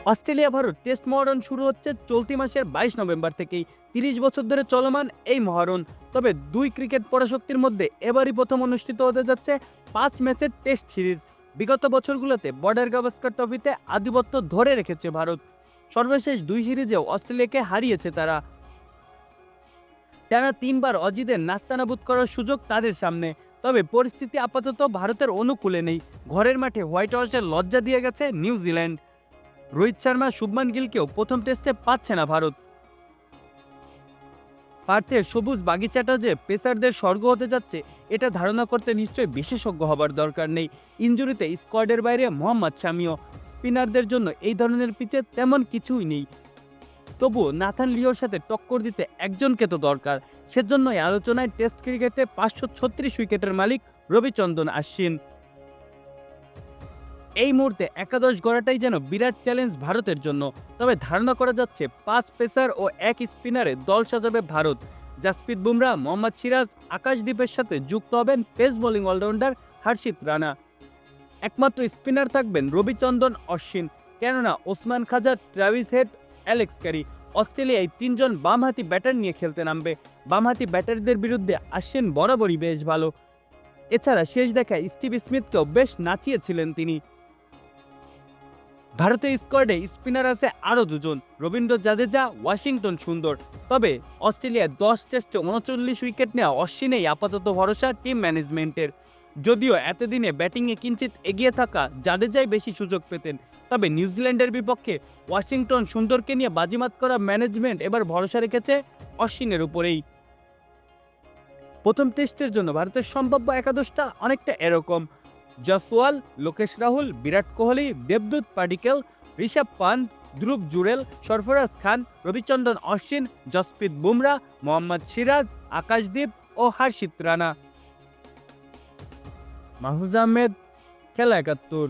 Australia Bharat test মহরণ শুরু হচ্ছে চলতি মাসের 22 নভেম্বর থেকেই। 30 বছর ধরে চলমান এই মহরণ। তবে দুই ক্রিকেট পরাশক্তির মধ্যে এবারই প্রথম অনুষ্ঠিত হতে যাচ্ছে 5 ম্যাচের টেস্ট সিরিজ। বিগত বছরগুলোতে বর্ডার গাভাস্কার ট্রফিতে আধিপত্য ধরে রেখেছে ভারত। সর্বশেষ দুই সিরিজেও অস্ট্রেলিয়াকে হারিয়েছে তারা। টানা 3বার অজিদের নাস্তানাবুদ করার সুযোগ তাদের সামনে। তবে পরিস্থিতি আপাতত ভারতের অনুকূলে নেই। ঘরের মাঠে হোয়াইট হাউসের লজ্জা দিয়ে গেছে নিউজিল্যান্ড। রোহিত শর্মা, শুভমান গিলকেও প্রথম টেস্টে পাচ্ছে না ভারত। পার্থের সবুজ বাগিচাটা যে পেসারদের স্বর্গ হতে যাচ্ছে, এটা ধারণা করতে নিশ্চয়ই বিশেষজ্ঞ হবার দরকার নেই। ইনজুরিতে স্কোয়াডের বাইরে মোহাম্মদ শামিও। স্পিনারদের জন্য এই ধরনের পিচে তেমন কিছুই নেই। তবুও নাথান লিওর সাথে টক্কর দিতে একজনকে তো দরকার। সেজন্যই আলোচনায় টেস্ট ক্রিকেটে 536 উইকেটের মালিক রবিচন্দ্রন আশ্বিন। এই মুহূর্তে একাদশ গড়াটাই যেন বিরাট চ্যালেঞ্জ ভারতের জন্য। তবে ধারণা করা যাচ্ছে 5 পেসার ও 1 স্পিনারে দল সাজাবে ভারত। জাসপ্রীত বুমরা, মোহাম্মদ সিরাজ, আকাশদীপের সাথে যুক্ত হবেন পেস বোলিং অলরাউন্ডার হর্ষিত রানা। একমাত্র স্পিনার থাকবেন রবিচন্দ্রন অশ্বিন। কেননা ওসমান খাজা, ট্রাভিস হেড, অ্যালেক্স ক্যারি। অস্ট্রেলিয়ায় 3জন বামহাতি ব্যাটার নিয়ে খেলতে নামবে। বামহাতি ব্যাটারদের বিরুদ্ধে আশ্বিন বরাবরই বেশ ভালো। এছাড়া শেষ দেখায় স্টিভ স্মিথকেও বেশ নাচিয়েছিলেন তিনি। ভারতের স্কোয়াডে স্পিনার আছে আরও দুজন, রবীন্দ্র জাদেজা, ওয়াশিংটন সুন্দর। তবে অস্ট্রেলিয়ার 10 টেস্টে 39 উইকেট নেওয়া অশ্বিনেই আপাতত ভরসা টিম ম্যানেজমেন্টের। যদিও এতদিনে ব্যাটিংয়ে কিঞ্চিত এগিয়ে থাকা জাদেজাই বেশি সুযোগ পেতেন। তবে নিউজিল্যান্ডের বিপক্ষে ওয়াশিংটন সুন্দরকে নিয়ে বাজিমাত করা ম্যানেজমেন্ট এবার ভরসা রেখেছে অশ্বিনের উপরেই। প্রথম টেস্টের জন্য ভারতের সম্ভাব্য একাদশটা অনেকটা এরকম: জসওয়াল, লোকেশ রাহুল, বিরাট কোহলি, দেবদূত পাডিক্কেল, ঋষভ পান্ট, ধ্রুব জুরেল, সরফরাজ খান, রবিচন্দ্রন অশ্বিন, জসপ্রীত বুমরা, মোহাম্মদ সিরাজ, আকাশদীপ ও হর্ষিত রানা। মাহফুজ আহমেদ, খেলা ৭১।